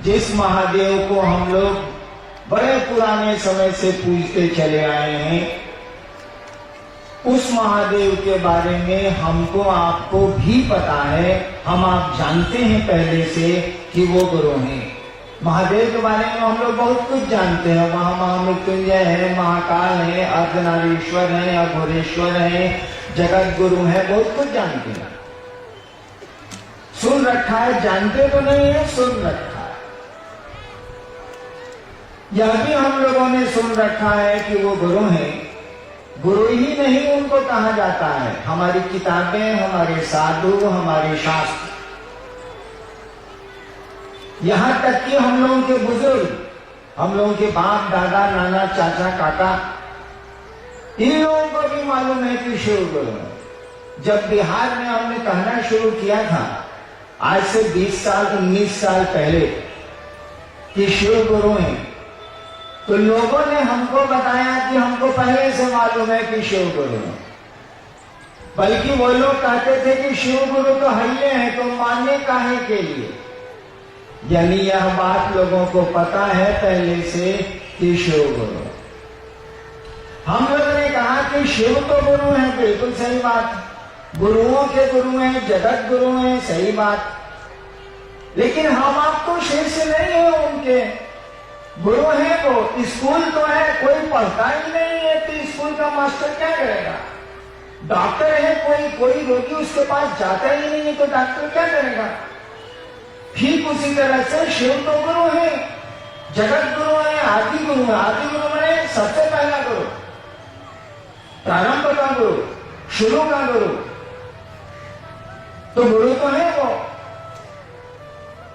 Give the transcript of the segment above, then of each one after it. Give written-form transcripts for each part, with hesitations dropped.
जिस महादेव को हम लोग बड़े पुराने समय से पूजते चले आए हैं, उस महादेव के बारे में हमको आपको भी पता है, हम आप जानते हैं पहले से कि वो गुरु हैं। महादेव के बारे में हम लोग बहुत कुछ जानते हैं। वहां महामृत्युंजय है, महाकाल है, अर्धनारीश्वर है, अघोरेश्वर है, जगत गुरु है, बहुत कुछ जानते हैं। सुन रखा है, जानते तो नहीं है, सुन रखा है। यह भी हम लोगों ने सुन रखा है कि वो गुरु हैं। गुरु ही नहीं उनको कहा जाता है। हमारी किताबें, हमारे साधु, हमारे शास्त्र, यहां तक कि हम लोगों के बुजुर्ग, हम लोगों के बाप दादा नाना चाचा काका, इन लोगों को भी मालूम है कि शिव गुरु है। जब बिहार में हमने कहना शुरू किया था आज से 20 साल 19 साल पहले कि शिव गुरु हैं, तो लोगों ने हमको बताया कि हमको पहले से मालूम है कि शिव गुरु हैं। बल्कि वो लोग कहते थे कि शिव गुरु तो हल्ले हैं, तो मानने काहे के लिए। यानी यह बात लोगों को पता है पहले से कि शिव गुरु। हम लोगों ने कहा कि शिव तो गुरु है, बिल्कुल सही बात, गुरुओं के गुरु हैं, जगत गुरु हैं, सही बात। लेकिन हम आपको शिष्य नहीं है उनके, गुरु है वो। स्कूल तो है, कोई पढ़ता ही नहीं है तो स्कूल का मास्टर क्या करेगा। डॉक्टर है कोई रोगी उसके पास जाता ही नहीं है तो डॉक्टर क्या करेगा। ठीक उसी तरह से शिव तो गुरु है, जगत गुरु है, आदि गुरु है। आदि गुरु मैंने सबसे पहला गुरु, प्रारंभ का गुरु, शुरू का गुरु। तो गुरु तो है वो,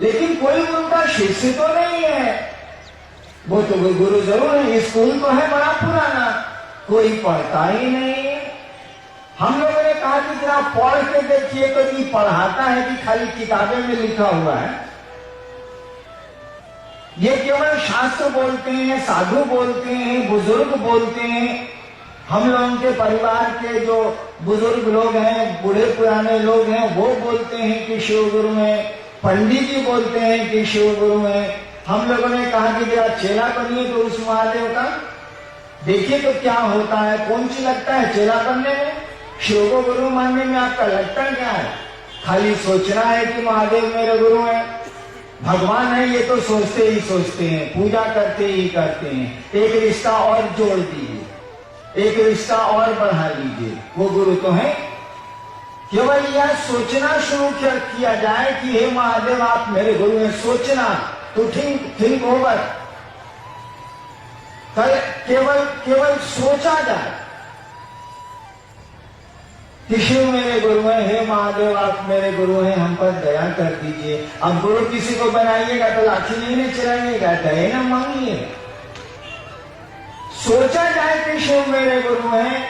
लेकिन कोई उनका शिष्य तो नहीं है। वो तो गुरु जरूर है। स्कूल तो है बड़ा पुराना, कोई पढ़ता ही नहीं है। हम लोगों ने कहा कि जरा पढ़ के देखिए तो ये पढ़ाता है कि खाली किताबें में लिखा हुआ है। ये केवल शास्त्र बोलते हैं, साधु बोलते हैं, बुजुर्ग बोलते हैं। हम लोगों के परिवार के जो बुजुर्ग लोग हैं, बूढ़े पुराने लोग हैं, वो बोलते हैं कि शिव गुरु हैं। पंडित जी बोलते हैं कि शिव गुरु हैं। हम लोगों ने कहा कि जरा चेला बनिए तो उस महादेव का, देखिए तो क्या होता है, कौन सी लगता है चेला बनने में, शिव को गुरु मानने में आपका लगता क्या है। खाली सोचना है कि महादेव मेरे गुरु हैं, भगवान है, ये तो सोचते ही सोचते हैं, पूजा करते ही करते हैं। एक रिश्ता और जोड़ दीजिए, एक रिश्ता और बढ़ा लीजिए, वो गुरु तो है। केवल यह सोचना शुरू किया जाए कि हे महादेव आप मेरे गुरु हैं, सोचना तो थिंक ओवर, केवल सोचा जाए कि शिव मेरे गुरु हैं, हे महादेव आप मेरे गुरु हैं, हम पर दया कर दीजिए। अब गुरु किसी को बनाइएगा तो लाठी नहीं चलाइएगा, दया न मांगिए। सोचा जाए कि शिव मेरे गुरु हैं,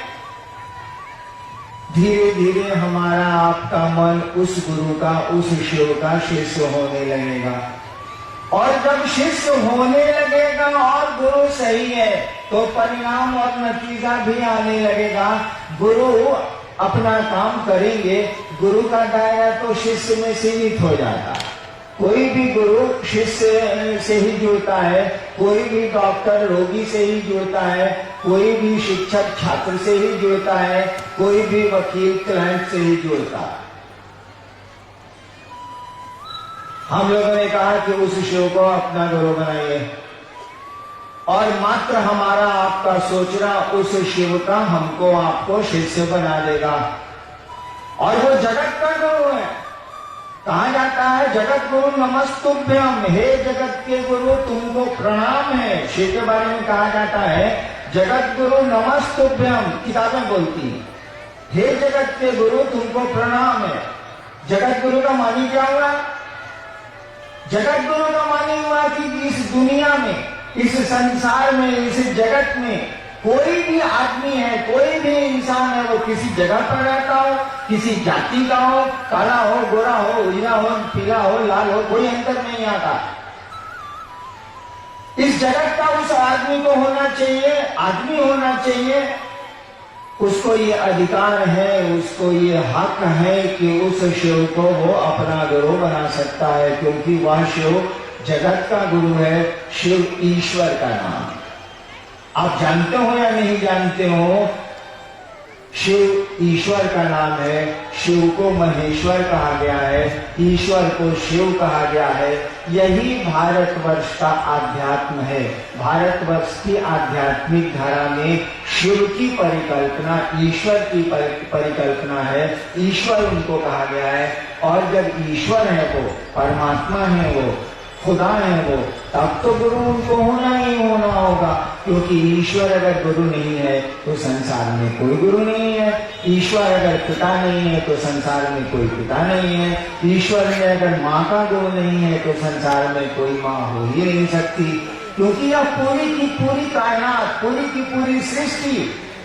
धीरे धीरे हमारा आपका मन उस गुरु का, उस शिव का शिष्य होने लगेगा। और जब शिष्य होने लगेगा और गुरु सही है तो परिणाम और नतीजा भी आने लगेगा। गुरु अपना काम करेंगे, गुरु का दायरा तो शिष्य में सीमित हो जाता है। कोई भी गुरु शिष्य से ही जुड़ता है, कोई भी डॉक्टर रोगी से ही जुड़ता है, कोई भी शिक्षक छात्र से ही जुड़ता है, कोई भी वकील क्लाइंट से ही जुड़ता है। हम लोगों ने कहा कि उस शिव को अपना गुरु बनाइए और मात्र हमारा आपका सोचना उस शिव का हमको आपको शिष्य बना देगा। और वो जगत का गुरु है। कहा जाता है जगत गुरु नमस्तुभ्यम, हे जगत के गुरु तुमको प्रणाम है। शिव के बारे में कहा जाता है जगत गुरु नमस्तुभ्यम, किताबें बोलती हैं हे जगत के गुरु तुमको प्रणाम है। जगत गुरु का मानी क्या हुआ? जगत गुरु का मानी हुआ कि इस दुनिया में, इस संसार में, इस जगत में कोई भी आदमी है, कोई भी इंसान है, वो किसी जगह पर रहता हो, किसी जाति का हो, काला हो, गोरा हो, उजला हो, पीला हो, लाल हो, कोई अंतर नहीं आता। इस जगत का उस आदमी को होना चाहिए, आदमी होना चाहिए, उसको ये अधिकार है, उसको ये हक है कि उस शिव को वो अपना गुरु बना सकता है, क्योंकि वह शिव जगत का गुरु है शिव, ईश्वर का नाम। आप जानते हो या नहीं जानते हो, शिव ईश्वर का नाम है। शिव को महेश्वर कहा गया है, ईश्वर को शिव कहा गया है। यही भारतवर्ष का आध्यात्म है। भारतवर्ष की आध्यात्मिक धारा में शिव की परिकल्पना, ईश्वर की परिकल्पना है। ईश्वर उनको कहा गया है। और जब ईश्वर है वो, परमात्मा है वो, खुदा है वो, तब तो गुरु उनको होना ही होना होगा। क्योंकि ईश्वर अगर गुरु नहीं है तो संसार में कोई गुरु नहीं है। ईश्वर अगर पिता नहीं है तो संसार में कोई पिता नहीं है। ईश्वर में अगर माँ का गुरु नहीं है तो संसार में कोई माँ हो ही नहीं सकती। क्योंकि यह पूरी की पूरी कायनात, पूरी की पूरी सृष्टि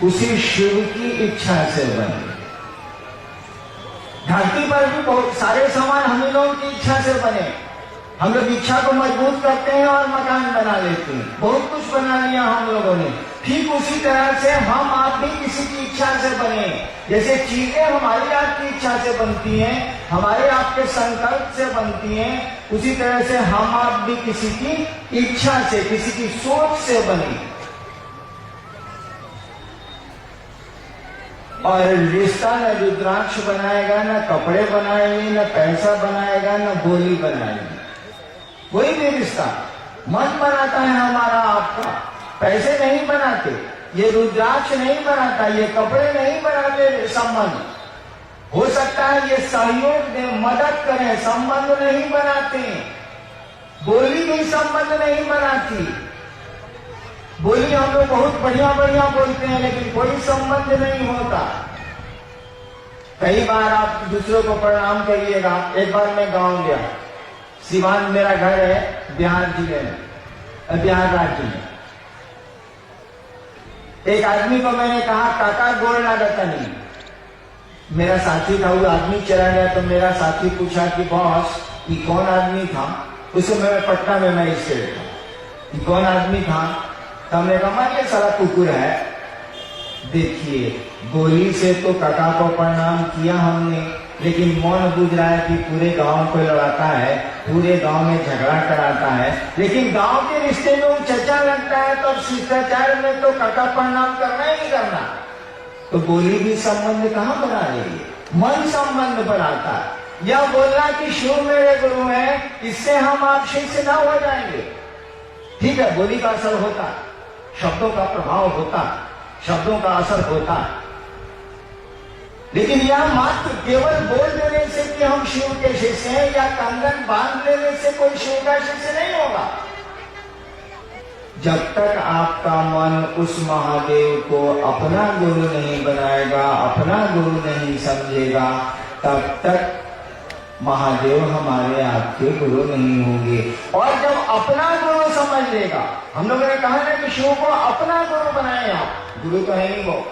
उसी शिव की इच्छा से बनी। धरती पर भी बहुत सारे सामान हम लोगों की इच्छा से बने। हम लोग इच्छा को मजबूत करते हैं और मकान बना लेते हैं, बहुत कुछ बना लिया हम लोगों ने। ठीक उसी तरह से हम आप भी किसी की इच्छा से बने। जैसे चीजें हमारी आपकी इच्छा से बनती हैं, हमारे आपके संकल्प से बनती हैं, उसी तरह से हम आप भी किसी की इच्छा से, किसी की सोच से बने। और रिश्ता न रुद्राक्ष बनाएगा, न कपड़े बनाएंगे, न पैसा बनाएगा, न बोली बनाएगी। कोई भी रिश्ता मन बनाता है हमारा आपका, पैसे नहीं बनाते, ये रुद्राक्ष नहीं बनाता, ये कपड़े नहीं बनाते। संबंध हो सकता है ये सहयोग दे, मदद करें, संबंध नहीं बनाते। बोली भी संबंध नहीं बनाती। बोली हम लोग बहुत बढ़िया बढ़िया बोलते हैं, लेकिन कोई संबंध नहीं होता। कई बार आप दूसरों को प्रणाम करिएगा। एक बार मैं गांव गया, सिवान मेरा घर है, बिहार जिले में, बिहार राज्य में। एक आदमी को मैंने कहा, काका गोड़ ना नहीं। मेरा साथी था, वो आदमी चला गया तो मेरा साथी पूछा कि बॉस ये कौन आदमी था। उसे मैं पटना में मजिस्ट्रेट था, कौन आदमी था। तो हमने कहा ये सारा कुकुर है। देखिए, गोली से तो काका को प्रणाम किया हमने, लेकिन मन बुझ रहा है कि पूरे गांव को लड़ाता है, पूरे गांव में झगड़ा कराता है। लेकिन गांव के रिश्ते में वो चर्चा लगता है, तो शिष्टाचार में तो काका प्रणाम करना ही नहीं करना। तो बोली भी संबंध कहाँ बना रही है, मन संबंध बनाता है। यह बोलना कि शिव मेरे गुरु है, इससे हम आप शिष्य ना हो जाएंगे। ठीक है, बोली का असर होता, शब्दों का प्रभाव होता, शब्दों का असर होता, लेकिन यह मात्र केवल बोल देने से कि हम शिव के शिष्य हैं, या कंगन बांध लेने से कोई शिव का शिष्य नहीं होगा। जब तक आपका मन उस महादेव को अपना गुरु नहीं बनाएगा, अपना गुरु नहीं समझेगा, तब तक महादेव हमारे आपके गुरु नहीं होंगे। और जब अपना गुरु समझ लेगा, हम लोगों ने कहा ना कि शिव को अपना गुरु बनाए आप, गुरु तो है ही वो,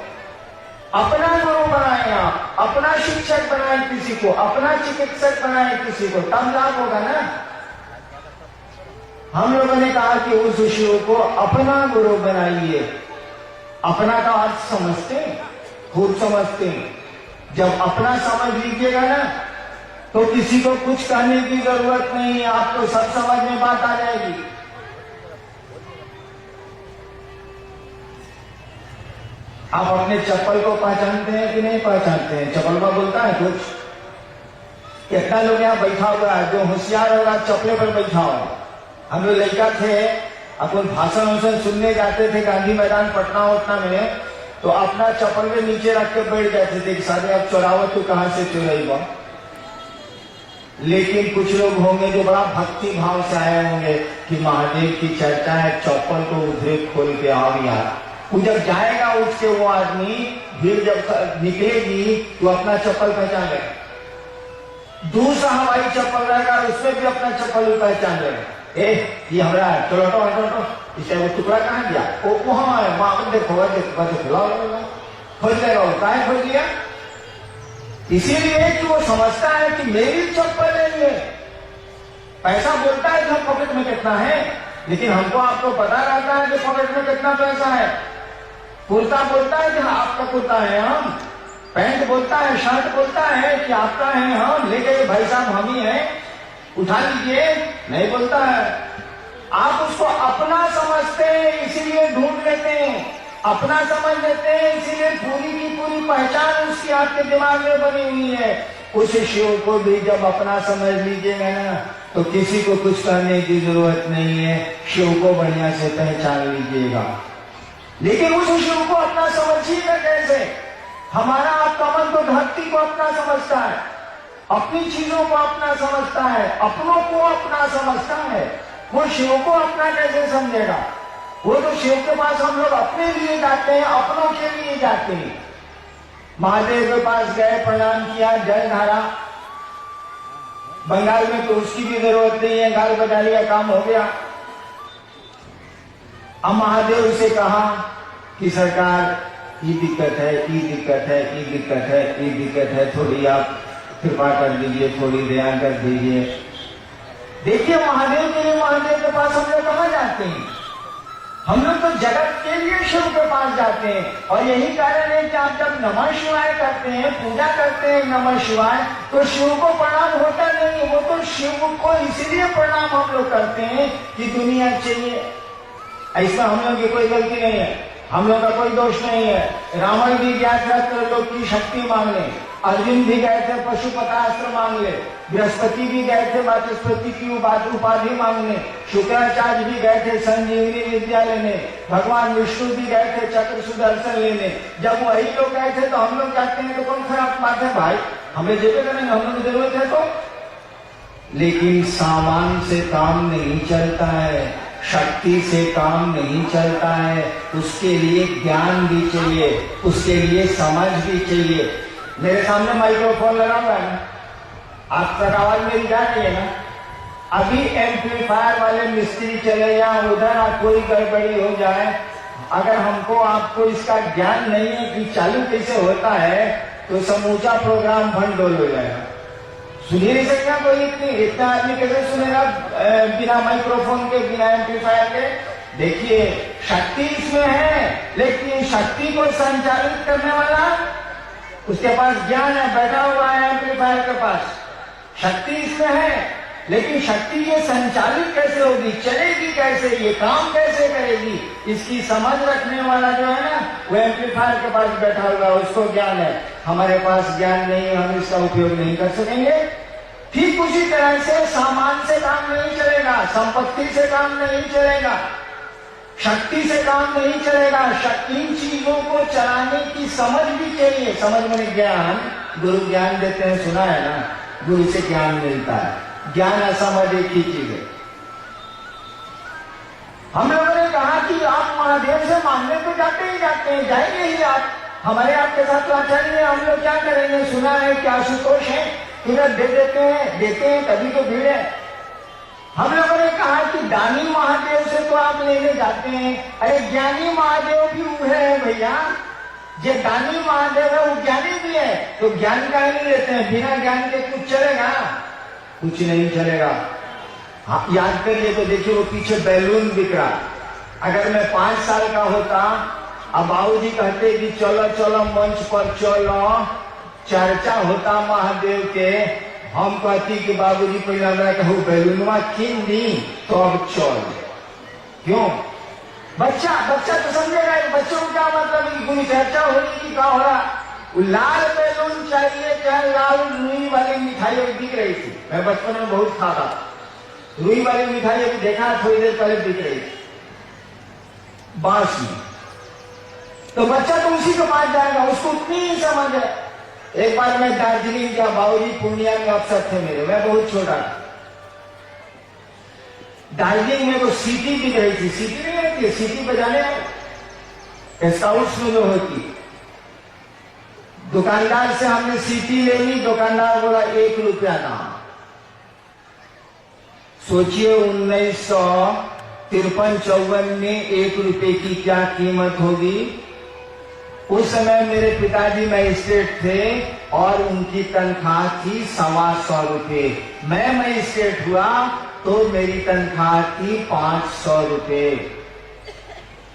अपना गुरु बनाए आप, अपना शिक्षक बनाए किसी को, अपना चिकित्सक बनाए किसी को, तब लाभ होगा ना। हम लोगों ने कहा कि उस शिव को अपना गुरु बनाइए। अपना का अर्थ समझते हैं, खूब समझते हैं। जब अपना समझ लीजिएगा ना, तो किसी को कुछ कहने की जरूरत नहीं है, आपको सब समझ में बात आ जाएगी। आप अपने चप्पल को पहचानते हैं कि नहीं पहचानते हैं? चप्पल का बोलता है कुछ? कितना लोग यहाँ बैठा हुआ है, जो होशियार होगा चप्पले पर बैठा होगा। हम लोग लड़का थे, अपन भाषण वाषण सुनने जाते थे गांधी मैदान पटना उटना में, तो अपना चप्पल में नीचे रख के बैठ जाते थे कि सारे अब चोरावत तो कहां से चोराई। लेकिन कुछ लोग होंगे जो बड़ा भक्ति भाव से आए होंगे कि महादेव की चर्चा है, चप्पल को उधरे खोल के आओ यार। वो जब जाएगा उठ के वो आदमी, भीड़ जब निकलेगी तो अपना चप्पल पहचान लेगा। दूसरा हवाई चप्पल रहेगा, उसमें भी अपना चप्पल पहचान लेगा। ये हमारा चलो इसे वो टुकड़ा कहाँ दिया, वो वहां है, वहां देखो खोज लेगा। वो कहा खोज लिया? इसीलिए कि वो समझता है कि मेरी चप्पल नहीं है। पैसा बोलता है कि पॉकेट में कितना है, लेकिन हमको आपको पता रहता है कि पॉकेट में कितना पैसा है। कुर्ता बोलता है कि आपका कुर्ता है हम, पैंट बोलता है, शर्ट बोलता है कि आपका है हम, लेकिन भाई साहब हम ही हैं। उठा लीजिए, नहीं बोलता है। आप उसको अपना समझते हैं इसीलिए ढूंढ लेते हैं, अपना समझ लेते हैं इसीलिए पूरी की पूरी पहचान उसकी आपके दिमाग में बनी हुई है। उस शिव को भी जब अपना समझ लीजिएगा ना तो किसी को कुछ करने की जरूरत नहीं है, शिव को बढ़िया से पहचान लीजिएगा। लेकिन उस शिव को अपना समझिएगा कैसे? हमारा आपका मन तो धरती को अपना समझता है, अपनी चीजों को अपना समझता है, अपनों को अपना समझता है। वो शिव को अपना कैसे समझेगा? वो तो शिव के पास हम लोग अपने लिए जाते हैं, अपनों के लिए जाते हैं। महादेव के पास गए, प्रणाम किया, जल ढारा। बंगाल में तो उसकी भी जरूरत नहीं है, गाल बजा लिया, काम हो गया। अब महादेव से कहा कि सरकार ये दिक्कत है, ये दिक्कत है, ये दिक्कत है, ये दिक्कत है, थोड़ी आप कृपा कर दीजिए, थोड़ी दया कर दीजिए। देखिए महादेव के लिए महादेव के पास हम लोग कहाँ जाते हैं? हम लोग तो जगत के लिए शिव के पास जाते हैं। और यही कारण है कि आप जब नमः शिवाय करते हैं, पूजा करते हैं नमः शिवाय, तो शिव को प्रणाम होता नहीं। वो तो शिव को इसलिए प्रणाम हम लोग करते हैं कि दुनिया चाहिए। ऐसा हम लोग की कोई गलती नहीं है, हम लोग का कोई दोष नहीं है। रावण भी गया था त्रिलोक की शक्ति मांगने, अर्जुन भी गए थे पशुपतास्त्र मांगने, बृहस्पति भी गए थे वाचस्पति की उपाधि मांगने, शुक्राचार्य भी गए थे संजीवनी विद्या लेने, भगवान विष्णु भी गए थे चक्र सुदर्शन लेने। जब वही लोग गए थे तो हम लोग कहते हैं तो कौन खराब बात है भाई, हमें जेबे करेंगे, हम लोग जरूरत है तो। लेकिन सामान से काम नहीं चलता है, शक्ति से काम नहीं चलता है। उसके लिए ज्ञान भी चाहिए, उसके लिए समझ भी चाहिए। मेरे सामने माइक्रोफोन लगा हुआ है ना, आप तक आवाज मेरी जा रही है ना? अभी एम्पलीफायर वाले मिस्त्री चले या उधर कोई गड़बड़ी हो जाए, अगर हमको आपको इसका ज्ञान नहीं है कि चालू कैसे होता है, तो समूचा प्रोग्राम भंडोल हो जाएगा। सुन ही नहीं सकेगा कोई, इतना आदमी कैसे सुनेगा बिना माइक्रोफोन के, बिना एम्पलीफायर के? देखिए शक्ति इसमें है, लेकिन शक्ति को संचालित करने वाला उसके पास ज्ञान है, बैठा हुआ है एम्पलीफायर के पास। शक्ति इसमें है, लेकिन शक्ति ये संचालित कैसे होगी, चलेगी कैसे, ये काम कैसे करेगी, इसकी समझ रखने वाला जो है ना, वो एम्पलीफायर के पास बैठा हुआ है, उसको ज्ञान है। हमारे पास ज्ञान नहीं है, हम इसका उपयोग नहीं कर सकेंगे। ठीक उसी तरह से सामान से काम नहीं चलेगा, संपत्ति से काम नहीं चलेगा, शक्ति से काम नहीं चलेगा। इन चीजों को चलाने की समझ भी चाहिए। समझ में ज्ञान, गुरु ज्ञान देते हैं, सुना है ना, गुरु से ज्ञान मिलता है। ज्ञान असमझ एक ही चीज है। हम लोगों ने कहा कि आप महादेव से मांगने तो जाते ही जाते हैं, जाएंगे ही आप, हमारे आपके साथ तो अच्छा नहीं है, हम लोग क्या करेंगे? सुना है कि आशुतोष है, तुरंत दे देते हैं, तभी तो भीड़ है। हम लोगों ने कहा कि दानी महादेव से तो आप लेने जाते हैं, अरे ज्ञानी महादेव भी वो है भैया। जो दानी महादेव है वो ज्ञानी भी है, तो ज्ञान का ही नहीं लेते हैं। बिना ज्ञान के कुछ चलेगा? कुछ नहीं चलेगा। हाँ, याद करिए तो देखिए वो पीछे बैलून बिक रहा। अगर मैं 5 साल का होता, अब बाबूजी कहते कि चलो चलो मंच पर चलो, चर्चा होता महादेव के, हम कहती कि बाबूजी पहले हमरा कहूँ बैलूनवा किन दी तो अब चल। क्यों? बच्चा तो समझेगा, बच्चों को क्या मतलब, कोई चर्चा हो रही कि क्या हो रहा। लाल बैलून चाहिए, चाहे लाल रुई वाली मिठाई दिख रही थी, मैं बचपन में बहुत खाता। रुई वाली मिठाई अभी देखा, थोड़ी देर पहले दिख रही थी बांस में, तो बच्चा तो उसी के पास जाएगा, उसको उतनी ही समझ है। एक बार मैं दार्जिलिंग गया, बाबूजी पूर्णिया में अफसर थे मेरे, मैं बहुत छोटा था। दार्जिलिंग में वो सीटी बिक रही थी, सीटी नहीं रहती, सीटी बजाने स्काउट्स में जो होती। दुकानदार से हमने सीटी ले ली, दुकानदार बोला 1 रुपया दाम। सोचिए 1953-54 में 1 रुपए की क्या कीमत होगी। उस समय मेरे पिताजी मजिस्ट्रेट थे और उनकी तनख्वाह थी 125 रुपए। मैं मजिस्ट्रेट हुआ तो मेरी तनख्वाह थी 500 रुपए।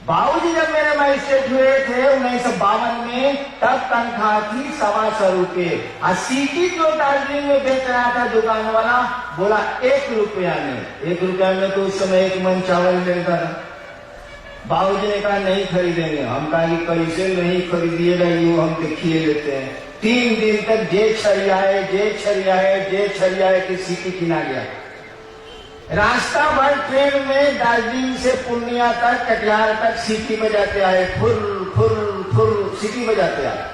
बाबूजी जब मेरे मजिस्ट्रेट हुए थे 1952 में, तब तनख्वाह थी 125 रुपये। और सीटी जो दार्जिलिंग में बेच रहा था दुकान वाला, बोला 1 रुपया में। 1 रुपया में तो उस समय 1 मन चावल मिलता था। बाबूजी ने कहा नहीं खरीदेंगे। हम कहा कि कैसे नहीं खरीदिएगा, ये हम देखिए लेते हैं। 3 दिन तक जे छरियाए कि सीटी किना गया। रास्ता भर ट्रेन में दार्जिलिंग से पूर्णिया तक, कटिहार तक सीटी बजाते आए, फुर फुर फुर सीटी बजाते आए।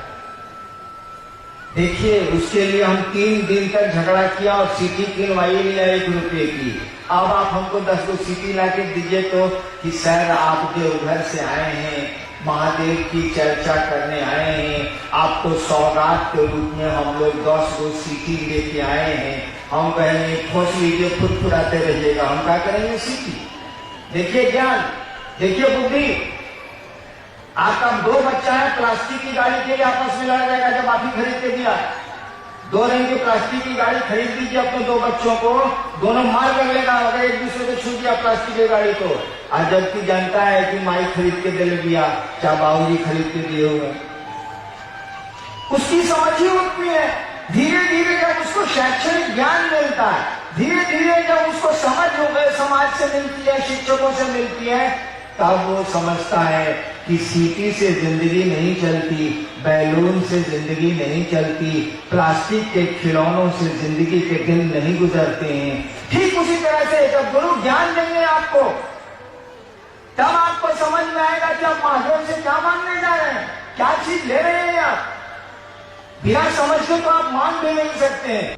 देखिए, उसके लिए हम 3 दिन तक झगड़ा किया और सीटी किनवाई लिया 1 रुपये की। अब आप हमको 10 को सीटी ला के दीजिए तो कि सर आप देवघर से आए हैं, महादेव की चर्चा करने आए हैं, आपको सौगात के रूप में हम लोग 10 को सीटी लेके आए हैं। हम कहेंगे खोस लीजिए, फुरफुराते रहिएगा। हम क्या करेंगे? सीटी। देखिए ज्ञान, देखिए बुद्धि। आपका 2 बच्चा है, प्लास्टिक की गाड़ी के लिए आपस में लड़ा जाएगा। जब आप ही खरीद के दिया 2 रंग की प्लास्टिक की गाड़ी खरीद दीजिए अपने 2 बच्चों को, दोनों मार कर लेगा अगर एक दूसरे को छू दिया प्लास्टिक की गाड़ी को। और जबकि जानता है कि माई खरीद के दे दिया, चाहे बाबूजी खरीद के दिए हुए, उसकी समझ ही उतनी है। धीरे धीरे जब उसको शैक्षणिक ज्ञान मिलता है, धीरे धीरे जब उसको समझ हो गए, समाज से मिलती है, शिक्षकों से मिलती है, तब वो समझता है कि सीटी से जिंदगी नहीं चलती, बैलून से जिंदगी नहीं चलती, प्लास्टिक के खिलौनों से जिंदगी के दिन नहीं गुजरते हैं। ठीक उसी तरह से जब गुरु ज्ञान देंगे आपको, तब आपको समझ में आएगा कि आप महादेव से क्या मांगने जा रहे हैं, क्या चीज ले रहे हैं आप। बिना समझ के तो आप मान भी नहीं सकते हैं।